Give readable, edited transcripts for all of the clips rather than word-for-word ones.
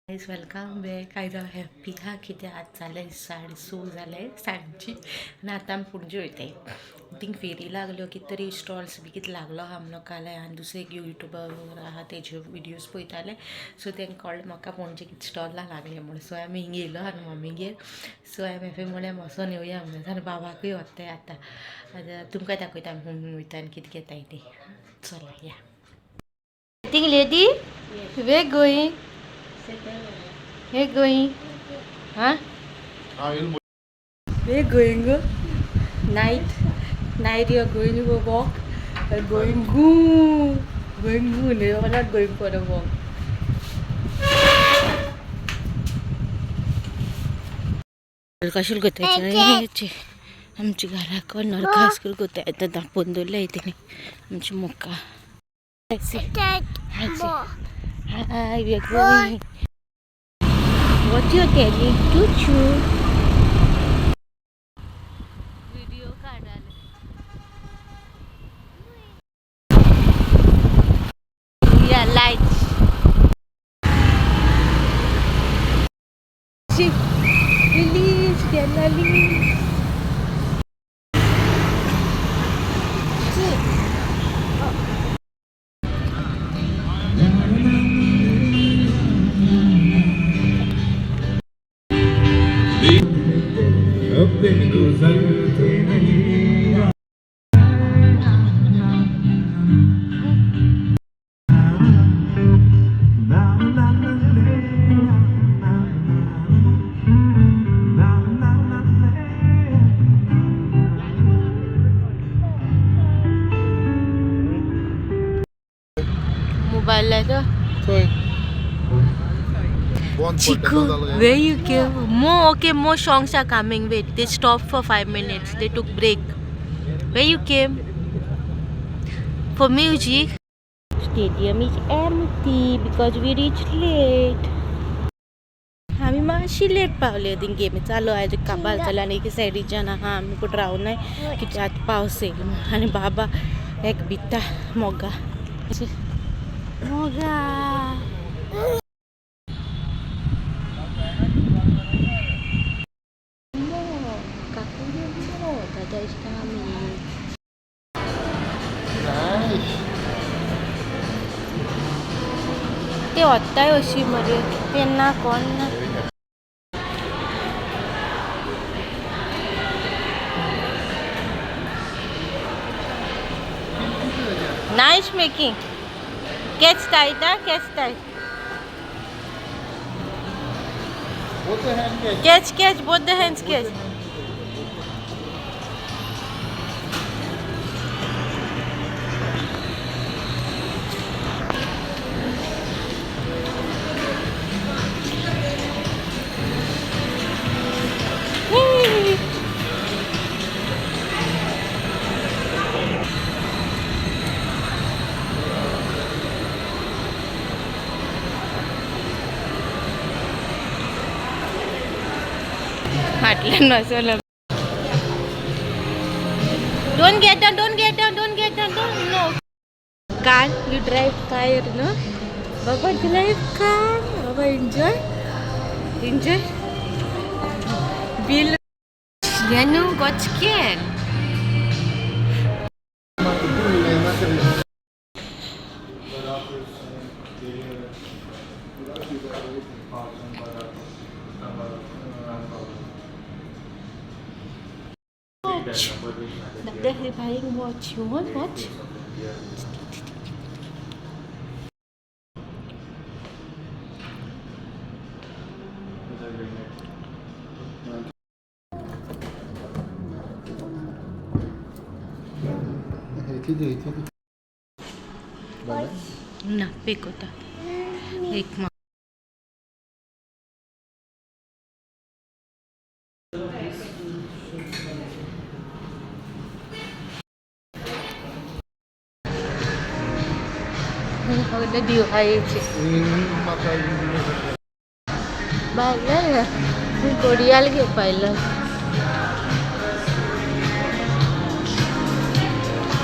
Guys welcome back आयज हांव happy हा कित्याक आज जाले 6:30 जाले सांजची आनी आतां आमी पणजे वयताय थिंग फेरी लागल्यो कितें तरी स्टॉल्स बी कितें लागलो आहा म्हणून काले आनी दुसरे एक युट्यूबर आहा तेजे विडियोज पळयताले सो तांकां कळ्ळें म्हाका पणजे कितें स्टॉलां लागले म्हणून सो आमी हिंगा येयलो आनी मम्मीगेर सो आमी एफे म्हळ्यार वोसोन येवया म्हणून आनी बाबाकूय व्हरताय आतां तुमकां दाखयता आमी खंय वयता आनी कितें घेताय तें चला या thing lady way going We're going, huh? We're going night. You're going to walk. We're going going. No, we're not going for a walk. कशें कोतायचे आमची घरा कोण नरकास करून कोताय आतां दाखोवन दवरल्या तेणी आमची मोका hi we are going What you telling to choo? Video काढाले. Yeah, lights. Release, release. Mobile letter. Chico, where you came? More songs are coming. Wait, they stopped for 5 minutes. They took break. Where you came? For music. Stadium is empty because we reached late. आम्ही मातशी late Pawle thing game चालू आहे काबाल चालू आनी एके सायडीच्यान आहा आमी कुठं रावनाय कित्याक आतां पावस येयलो आनी बाबा एक भिता मोगा मोगा दादा इश्टा आमी ते वताय अशी मरे तेन्ना कोण ना Nice making. Catch tight, catch tight. Both the hands catch. Catch, both the hands catch. Don't get down, don't get down, don't get down, don't, no. Car, you drive car, no? Baba drive car, Baba enjoy. Bill, Yanu got scared. They're buying watch. You want watch? ना pick होता एक udah diuhayace bala Kodiyal के पाहिलं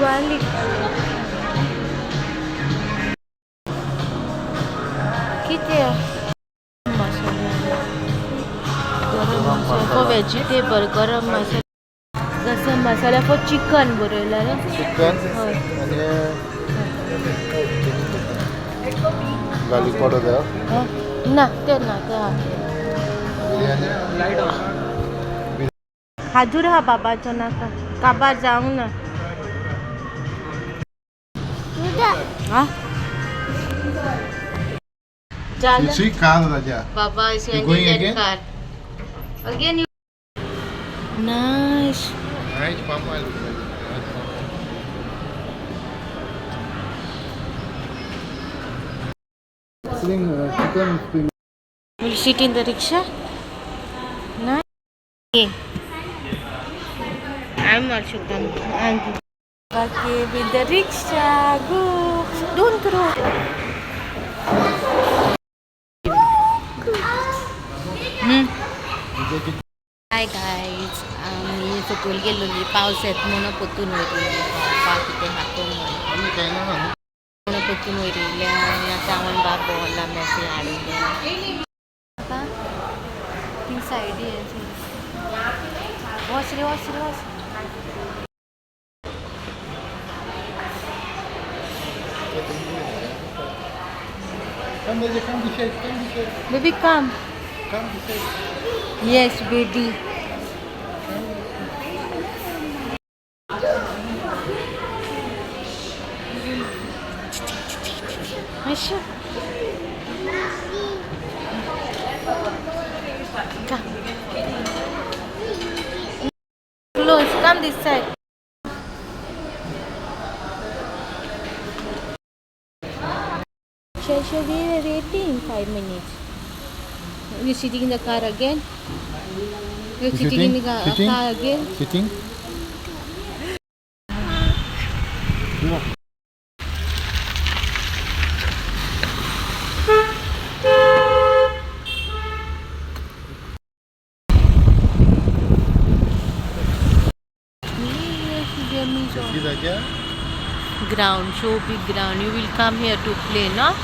वाली किती vegetable गरम मसाला गरम मसाला for chicken बरयला रे चिकन हय आणि गार्लिक पावडर द्या ना ते हाजूर हा बाबाचो नाका काबार जाऊं ना हा You see car, Raja. Baba is You going again? car. Again you. Nice. Nice palm oil. Spring chicken spring. Will sit in the rickshaw? Nice. Okay. I'm Arshukam. I'm okay with the rickshaw. Go. Don't throw. Hi guys आम्ही सकयल गेलोली पावस येत म्हणून पोतून वयरली बाबा कितें हातून म्हणून पोतून वयरले आनी आतां हांव बाब बोवला मॅफी हाडून बाबा ती सायडी वच रे वच रे वच Come, Raja, come this side, come this side. Baby come Come this side. Yes baby Aisha. Come. Close. Come this side. Shasha, we are waiting 5 minutes. You're sitting in the car again? You're sitting in the car again? Sitting. See, Raja. Ground, show big ground. You will come here to play, no?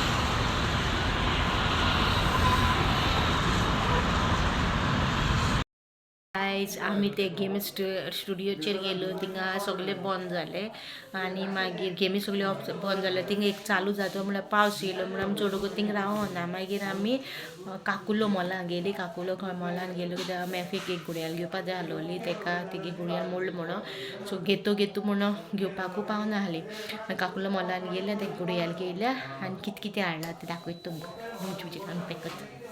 Guys आमी ते गेमी स्टुडिओचेर गेलो थिंगा सगळे बंद जाले आनी मागीर गेमी सगळ्यो बंद जाल्यो थिंगा एक चालू जातो म्हळ्यार पावस येयलो म्हणून आमी चोडगो थिंगा रावना मागीर आमी काकुलो मॉलान गेली काकुलो मॉलान गेलो कित्याक मॅफीक एक घडयाळ घेवपा जाय आसलोली तेका तेगे घडयाळ मोडलो म्हणून सो घेतो म्हणून घेवपाकू पावना आहली मागीर काकुलो मॉलान गेले ते घडयाळ घेयल्या आनी कितें कितें हाडला तें दाखयता तुमकां आमी पेकत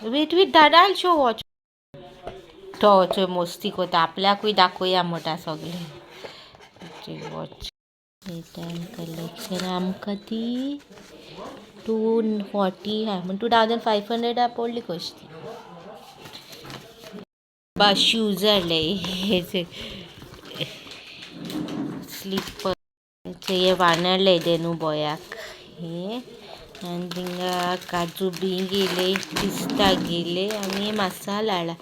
वेट दादा आल शो वॉच तो मस्ती करता आपल्याकूय दाखोवया म्हणटा सगळे वॉच कलेक्शन आमकां ती 240 हा म्हण 2500 पडली कशी ती बा शूज हाडले हेचे स्लीपर हे वानरले ते न्हू बोयाक हे आनी थिंगा काजू बी गेले पिस्ता गेले आनी मसाला हाडला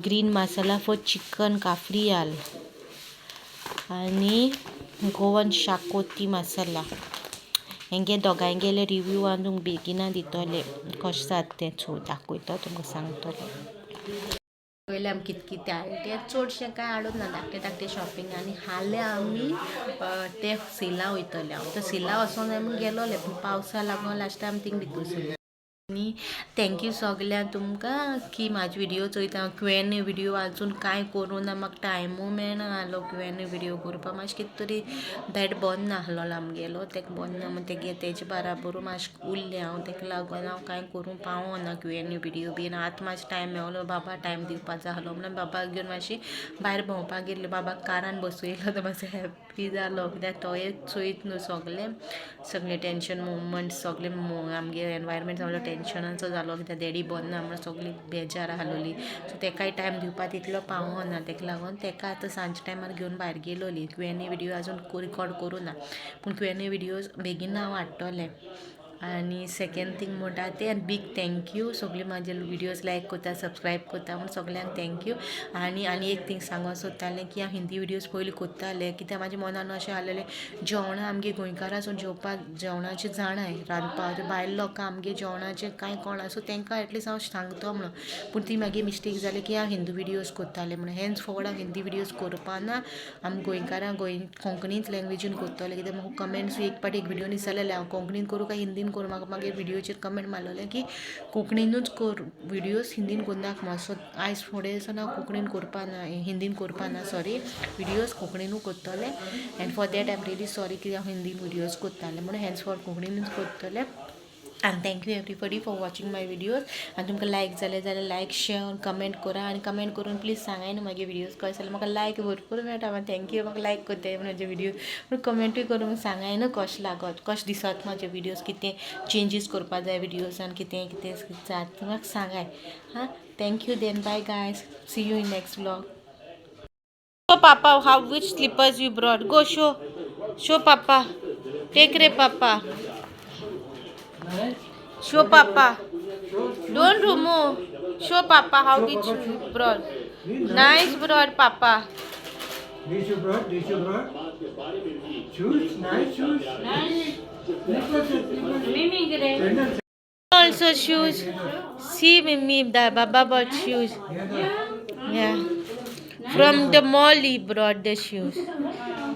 ग्रीन मसाला फॉर चिकन काफ्री हाल आनी गोवन शाकोती मसाला हेंगे दोगांयगेले रिव्यू तुमकां बेगिना दितले कशें जाता तें दाखयता तुमकां सांगतले पयलें आमी कितें कितें हाडलें चडशें कांय हाडून ना धाकटें शॉपिंग आनी हालें आमी ते सेला वयतले हांव तो सेला वचों जाय म्हूण गेलोलें पूण पावसा लागून लास्ट टायम थिंग भितर आनी थँक्यू सगल्यांक तुमकां की म्हाजे व्हिडियो चोयता क्यूएनए व्हिडियो आजून कांय करूं ना म्हाका टायमू मेळना आहलो क्यूएनए व्हिडियो करपाक मातशें कितें तरी बॅड बंद आसलोलो आमगेलो तेका बंद ना म्हण तेजे बाराबरू मातशें उरलें हांव तेका लागून हांव कांय करूं पावना क्यूएनए व्हिडियो बीन आतां मातशें टायम मेळलो बाबा टायम दिवपाक जाय आहलो म्हणून बाबाक घेवन मातशी भायर भोंवपाक गेल्ली बाबाक कारान बसयलो तो मातसो हॅप्पी जालो कित्याक तो एक चोयत न्हू सगळें टेंशन मुवमेंट्स सगळें आमगे एनवायरमेंट सगळें टेंशनाचो जालो कित्याक डॅडी बंद ना म्हणून सगळी बेजार आहलोली सो तेकाय टायम दिवपाक तितलो पावना तेका लागून तेका आतां सांजे टायमार घेवन भायर गेलोली क्यूएनए व्हिडियो आजून रिकॉर्ड करूं ना पूण क्यूएनए व्हिडियोज बेगीन हांव हाडटलें आणि सेकंड थिंग म्हणटा ते आनी बीग थँक्यू सगळे म्हाजे विडियोज लायक करता सबस्क्रायब करता म्हण सगळ्यांक थँक्यू. आनी एक थिंग सांगूंक सोदतालें की हांव हिंदी विडियोज पयलीं कोत्तालें कित्याक म्हाज्या मनान अशें आहलेलें जेवणां आमगे गोंयकारांसून जेवणाचें जाणाय रांदपाक भायल्या लोकांक आमगे जेवणाचें कांय कळना सो तांकां एटलीस्ट हांव सांगतो म्हणून. पूण ती मागीर मिस्टेक जाली की हांव हिंदी विडियोज कोत्तालें म्हणून हेन्स फॉरवर्ड हांव हिंदी विडियोज करपाना. आमी गोंयकारां कोंकणीच लँग्वेजीन कोत्तलें कित्याक म्हाका कमेंट्स एक पाटी एक विडियोनी जालेलें हांव कोंकणीन करूं काय हिंदीन करूं. म्हाका मागीर विडियोचेर कमेंट मारलेलें की कोंकणीनूच कर विडियोज हिंदीन कोन्नाक म्हणून. सो आयज फुडें सावन हांव कोंकणीन कोरपाना हिंदीन कोरपाना सॉरी विडियोज कोंकणीनू कोत्तलें. And for that I am really sorry की हांव हिंदीन विडियोज कोत्तालें म्हणून हेन्स फॉर कोंकणीनूच कोत्तलें. आनी thank you everybody for watching my videos. आनी तुमकां लायक जाले जाल्यार लायक शेअर कमेंट करा आनी कमेंट करून प्लीज सांगाय न्हू मागे विडियोज कशे जाल्यार म्हाका लायक भरपूर मेळटा. मागीर थँक्यू म्हाका लायक कोत्ताय म्हाजे विडियोज पूण कमेंटूय करून सांगाय न्हू कशें लागत कशें दिसत म्हाजे विडियोज कितें चेंजीस करपा जाय विडियोजान कितें कितें जाता म्हाका सांगाय. हां thank you then bye guys see you in next vlog. Show papa how which slippers you brought go show papa take रे papa show papa don't remove show papa how did you brought nice brought papa This you brought? Shoes? Nice shoes? Nice. also shoes see mimi the baba bought shoes yeah from the mall he brought the shoes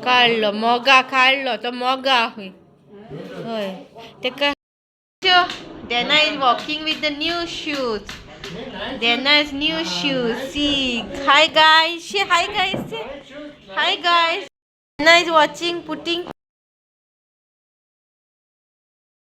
काढलो मोगा काढलो तो मोगा होय तेका Dana is walking with the new shoes. Dana's new shoes. See. Hi guys. Say hi guys. Say hi guys. Dana is watching putting